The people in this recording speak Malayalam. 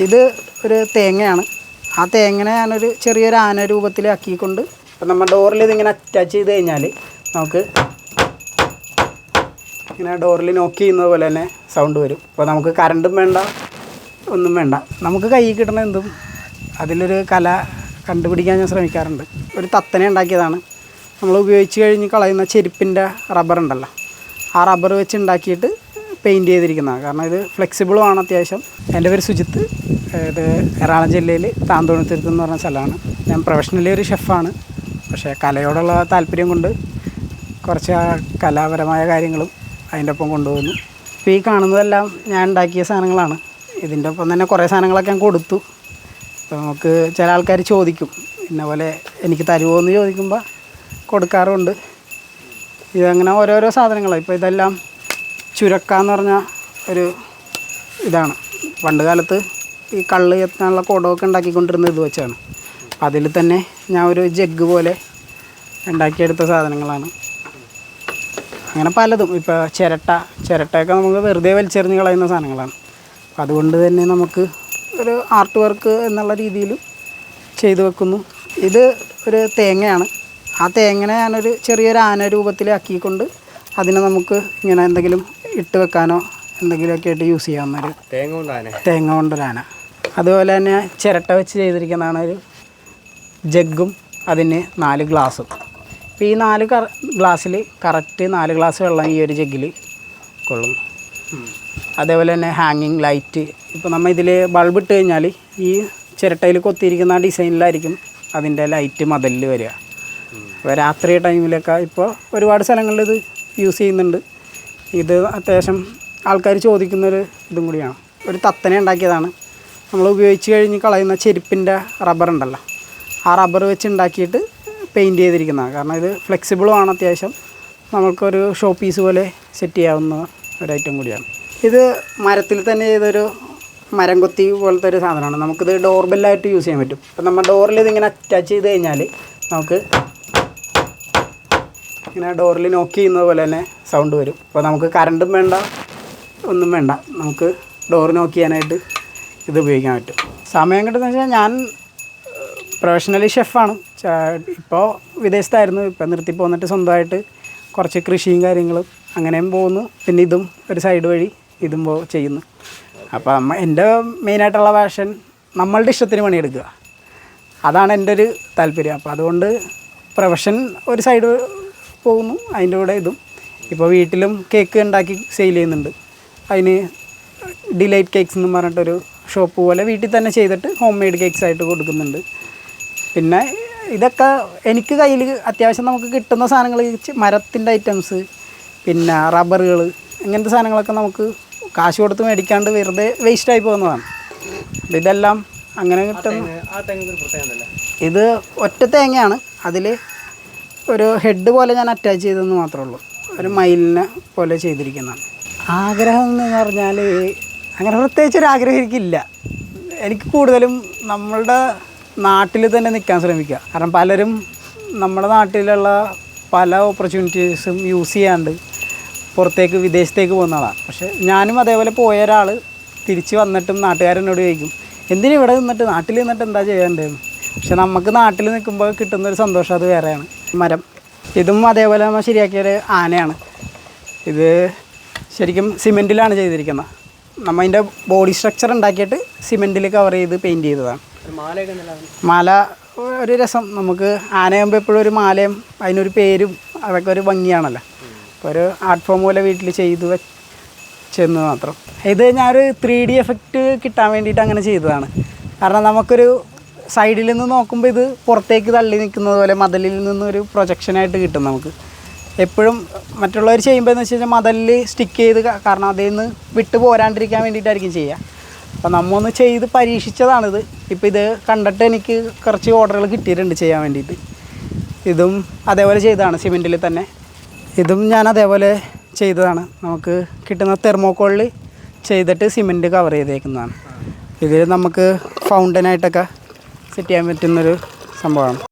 ഇത് ഒരു തേങ്ങയാണ്. ആ തേങ്ങനെ ഞാനൊരു ചെറിയൊരു ആന രൂപത്തിലാക്കിക്കൊണ്ട് ഇപ്പം നമ്മുടെ ഡോറിൽ ഇതിങ്ങനെ അറ്റാച്ച് ചെയ്ത് കഴിഞ്ഞാൽ നമുക്ക് ഇങ്ങനെ ഡോറിൽ നോക്ക് ചെയ്യുന്നത് പോലെ തന്നെ സൗണ്ട് വരും. അപ്പോൾ നമുക്ക് കറണ്ടും വേണ്ട, ഒന്നും വേണ്ട. നമുക്ക് കയ്യിൽ കിട്ടുന്ന എന്തും അതിലൊരു കല കണ്ടുപിടിക്കാൻ ഞാൻ ശ്രമിക്കാറുണ്ട്. ഒരു തത്തനെ ഉണ്ടാക്കിയതാണ്. നമ്മൾ ഉപയോഗിച്ച് കഴിഞ്ഞ് കളയുന്ന ചെരുപ്പിൻ്റെ റബ്ബർ ഉണ്ടല്ലോ, ആ റബ്ബർ വെച്ച് ഉണ്ടാക്കിയിട്ട് പെയിൻറ്റ് ചെയ്തിരിക്കുന്നതാണ്. കാരണം ഇത് ഫ്ലെക്സിബിളുമാണ് അത്യാവശ്യം. എൻ്റെ പേര് സുജിത്ത്. ഇത് എറണാകുളം ജില്ലയിൽ താന്തോണിത്തുരുത്ത് എന്ന് പറഞ്ഞ സ്ഥലമാണ്. ഞാൻ പ്രൊഫഷണലി ഒരു ഷെഫാണ്. പക്ഷേ കലയോടുള്ള താല്പര്യം കൊണ്ട് കുറച്ച് കലാപരമായ കാര്യങ്ങളും അതിൻ്റെ ഒപ്പം കൊണ്ടുപോകുന്നു. ഇപ്പോൾ ഈ കാണുന്നതെല്ലാം ഞാൻ ഉണ്ടാക്കിയ സാധനങ്ങളാണ്. ഇതിൻ്റെ ഒപ്പം തന്നെ കുറേ സാധനങ്ങളൊക്കെ ഞാൻ കൊടുത്തു. ഇപ്പോൾ നമുക്ക് ചില ആൾക്കാർ ചോദിക്കും, ഇന്ന പോലെ എനിക്ക് തരുമോ എന്ന് ചോദിക്കുമ്പോൾ കൊടുക്കാറുണ്ട്. ഇതങ്ങനെ ഓരോരോ സാധനങ്ങളാണ്. ഇപ്പോൾ ഇതെല്ലാം ചുരക്ക എന്ന് പറഞ്ഞ ഒരു ഇതാണ്. പണ്ട് കാലത്ത് ഈ കള്ള് എത്താനുള്ള കുടമൊക്കെ ഉണ്ടാക്കിക്കൊണ്ടിരുന്നത് ഇത് വെച്ചാണ്. അതിൽ തന്നെ ഞാൻ ഒരു ജഗ്ഗ് പോലെ ഉണ്ടാക്കിയെടുത്ത സാധനങ്ങളാണ്. അങ്ങനെ പലതും. ഇപ്പോൾ ചിരട്ടയൊക്കെ നമുക്ക് വെറുതെ വലിച്ചെറിഞ്ഞ് കളയുന്ന സാധനങ്ങളാണ്. അപ്പം അതുകൊണ്ട് തന്നെ നമുക്ക് ഒരു ആർട്ട് വർക്ക് എന്നുള്ള രീതിയിൽ ചെയ്തു വെക്കുന്നു. ഇത് ഒരു തേങ്ങയാണ്. ആ തേങ്ങനെ ഞാനൊരു ചെറിയൊരു ആന രൂപത്തിലാക്കിക്കൊണ്ട് അതിനെ നമുക്ക് ഇങ്ങനെ എന്തെങ്കിലും ഇട്ട് വെക്കാനോ എന്തെങ്കിലുമൊക്കെ ആയിട്ട് യൂസ് ചെയ്യാവുന്നൊരു തേങ്ങ കൊണ്ടൊരാന. അതുപോലെ തന്നെ ചിരട്ട വെച്ച് ചെയ്തിരിക്കുന്നതാണ് ഒരു ജഗ്ഗും അതിന് 4 ഗ്ലാസും. ഇപ്പോൾ ഈ 4 ഗ്ലാസ്സിൽ കറക്റ്റ് 4 ഗ്ലാസ് വെള്ളം ഈ ഒരു ജഗ്ഗിൽ കൊള്ളും. അതേപോലെ തന്നെ ഹാങ്ങിങ് ലൈറ്റ്. ഇപ്പോൾ നമ്മൾ ഇതിൽ ബൾബ് ഇട്ട് കഴിഞ്ഞാൽ ഈ ചിരട്ടയിൽ കൊത്തിയിരിക്കുന്ന ആ ഡിസൈനിലായിരിക്കും അതിൻ്റെ ലൈറ്റ് മതിലിൽ വരിക. അപ്പോൾ രാത്രി ടൈമിലൊക്കെ ഇപ്പോൾ ഒരുപാട് സ്ഥലങ്ങളിൽ ഇത് യൂസ് ചെയ്യുന്നുണ്ട്. ഇത് അത്യാവശ്യം ആൾക്കാർ ചോദിക്കുന്നൊരു ഇതും കൂടിയാണ്. ഒരു തത്തനെ ഉണ്ടാക്കിയതാണ്. നമ്മൾ ഉപയോഗിച്ച് കഴിഞ്ഞ് കളയുന്ന ചെരുപ്പിൻ്റെ റബ്ബർ ഉണ്ടല്ലോ, ആ റബ്ബർ വെച്ച് ഉണ്ടാക്കിയിട്ട് പെയിൻറ്റ് ചെയ്തിരിക്കുന്നതാണ്. കാരണം ഇത് ഫ്ലെക്സിബിളുമാണ് അത്യാവശ്യം. നമുക്കൊരു ഷോ പീസ് പോലെ സെറ്റ് ചെയ്യാവുന്ന ഒരു ഐറ്റം കൂടിയാണ്. ഇത് മരത്തിൽ തന്നെ ചെയ്തൊരു മരം കൊത്തി പോലത്തെ ഒരു സാധനമാണ്. നമുക്കിത് ഡോർ ബെല്ലായിട്ട് യൂസ് ചെയ്യാൻ പറ്റും. ഇപ്പം നമ്മൾ ഡോറിൽ ഇതിങ്ങനെ അറ്റാച്ച് ചെയ്ത് കഴിഞ്ഞാൽ നമുക്ക് ഇങ്ങനെ ഡോറിൽ നോക്ക് ചെയ്യുന്നത് പോലെ തന്നെ സൗണ്ട് വരും. അപ്പോൾ നമുക്ക് കറണ്ടും വേണ്ട, ഒന്നും വേണ്ട. നമുക്ക് ഡോർ നോക്ക് ചെയ്യാനായിട്ട് ഇത് ഉപയോഗിക്കാൻ പറ്റും. സമയം കിട്ടുന്നത് വെച്ചാൽ ഞാൻ പ്രൊഫഷണലി ഷെഫാണ്. ഇപ്പോൾ വിദേശത്തായിരുന്നു. ഇപ്പോൾ നിർത്തി പോന്നിട്ട് സ്വന്തമായിട്ട് കുറച്ച് കൃഷിയും കാര്യങ്ങളും അങ്ങനെയും പോകുന്നു. പിന്നെ ഇതും ഒരു സൈഡ് വഴി ഇതും ചെയ്യുന്നു. അപ്പോൾ എൻ്റെ മെയിനായിട്ടുള്ള പാഷൻ നമ്മളുടെ ഇഷ്ടത്തിന് പണിയെടുക്കുക, അതാണ് എൻ്റെ ഒരു താല്പര്യം. അപ്പോൾ അതുകൊണ്ട് പ്രൊഫഷൻ ഒരു സൈഡ് പോകുന്നു, അതിൻ്റെ കൂടെ ഇതും. ഇപ്പോൾ വീട്ടിലും കേക്ക് ഉണ്ടാക്കി സെയിൽ ചെയ്യുന്നുണ്ട്. അതിന് ഡിലൈറ്റ് കേക്ക്സ് എന്ന് പറഞ്ഞിട്ടൊരു ഷോപ്പ് പോലെ വീട്ടിൽ തന്നെ ചെയ്തിട്ട് ഹോം മെയ്ഡ് കേക്ക്സ് ആയിട്ട് കൊടുക്കുന്നുണ്ട്. പിന്നെ ഇതൊക്കെ എനിക്ക് കയ്യിൽ അത്യാവശ്യം നമുക്ക് കിട്ടുന്ന സാധനങ്ങൾ, മരത്തിൻ്റെ ഐറ്റംസ്, പിന്നെ റബ്ബറുകൾ, ഇങ്ങനത്തെ സാധനങ്ങളൊക്കെ നമുക്ക് കാശ് കൊടുത്ത് മേടിക്കാണ്ട് വെറുതെ വേസ്റ്റായി പോകുന്നതാണ്. ഇതെല്ലാം അങ്ങനെ കിട്ടുന്ന. ഇത് ഒറ്റ തേങ്ങയാണ്. അതിൽ ഒരു ഹെഡ് പോലെ ഞാൻ അറ്റാച്ച് ചെയ്തെന്ന് മാത്രമേ ഉള്ളൂ. ഒരു മയിലിനെ പോലെ ചെയ്തിരിക്കുന്നതാണ്. ആഗ്രഹം എന്ന് പറഞ്ഞാൽ അങ്ങനെ പ്രത്യേകിച്ചൊരു ആഗ്രഹം എനിക്കില്ല. എനിക്ക് കൂടുതലും നമ്മളുടെ നാട്ടിൽ തന്നെ നിൽക്കാൻ ശ്രമിക്കുക. കാരണം പലരും നമ്മുടെ നാട്ടിലുള്ള പല ഓപ്പർച്യൂണിറ്റീസും യൂസ് ചെയ്യാണ്ട് പുറത്തേക്ക് വിദേശത്തേക്ക് പോകുന്നതാണ്. പക്ഷേ ഞാനും അതേപോലെ പോയ ഒരാൾ തിരിച്ച് വന്നിട്ടും നാട്ടുകാരെന്നോട് ചോദിക്കും, എന്തിനും ഇവിടെ നിന്നിട്ട് നാട്ടിൽ നിന്നിട്ട് എന്താ ചെയ്യേണ്ടതെന്ന്. പക്ഷെ നമുക്ക് നാട്ടിൽ നിൽക്കുമ്പോൾ കിട്ടുന്നൊരു സന്തോഷം അത് വേറെയാണ്. മരം ഇതും അതേപോലെ നമ്മൾ ശരിയാക്കിയൊരു ആനയാണ്. ഇത് ശരിക്കും സിമെൻറ്റിലാണ് ചെയ്തിരിക്കുന്നത്. നമ്മൾ അതിൻ്റെ ബോഡി സ്ട്രക്ചർ ഉണ്ടാക്കിയിട്ട് സിമെൻറ്റിൽ കവർ ചെയ്ത് പെയിൻറ്റ് ചെയ്തതാണ്. മാല ഒരു രസം. നമുക്ക് ആനയാകുമ്പോൾ എപ്പോഴും ഒരു മാലയും അതിനൊരു പേരും അതൊക്കെ ഒരു ഭംഗിയാണല്ലോ. അപ്പോൾ ഒരു ആർട്ട് ഫോം പോലെ വീട്ടിൽ ചെയ്ത് ചെന്ന് മാത്രം. ഇത് ഞാനൊരു 3D എഫക്റ്റ് കിട്ടാൻ വേണ്ടിയിട്ട് അങ്ങനെ ചെയ്തതാണ്. കാരണം നമുക്കൊരു സൈഡിൽ നിന്ന് നോക്കുമ്പോൾ ഇത് പുറത്തേക്ക് തള്ളി നിൽക്കുന്നത് പോലെ മതിലിൽ നിന്നൊരു പ്രൊജക്ഷനായിട്ട് കിട്ടും നമുക്ക്. എപ്പോഴും മറ്റുള്ളവർ ചെയ്യുമ്പോൾ എന്ന് വെച്ച് കഴിഞ്ഞാൽ മതിലിൽ സ്റ്റിക്ക് ചെയ്ത്, കാരണം അതിൽ നിന്ന് വിട്ട് പോരാണ്ടിരിക്കാൻ വേണ്ടിയിട്ടായിരിക്കും ചെയ്യുക. അപ്പോൾ നമ്മൊന്ന് ചെയ്ത് പരീക്ഷിച്ചതാണിത്. ഇപ്പോൾ ഇത് കണ്ടിട്ട് എനിക്ക് കുറച്ച് ഓർഡറുകൾ കിട്ടിയിട്ടുണ്ട് ചെയ്യാൻ വേണ്ടിയിട്ട്. ഇതും അതേപോലെ ചെയ്തതാണ് സിമെൻറ്റിൽ തന്നെ. ഇതും ഞാൻ അതേപോലെ ചെയ്തതാണ്. നമുക്ക് കിട്ടുന്ന തെർമോക്കോളിൽ ചെയ്തിട്ട് സിമെൻറ്റ് കവർ ചെയ്തേക്കുന്നതാണ്. ഇത് നമുക്ക് ഫൗണ്ടനായിട്ടൊക്കെ സെറ്റ് ചെയ്യാൻ പറ്റുന്നൊരു സംഭവമാണ്.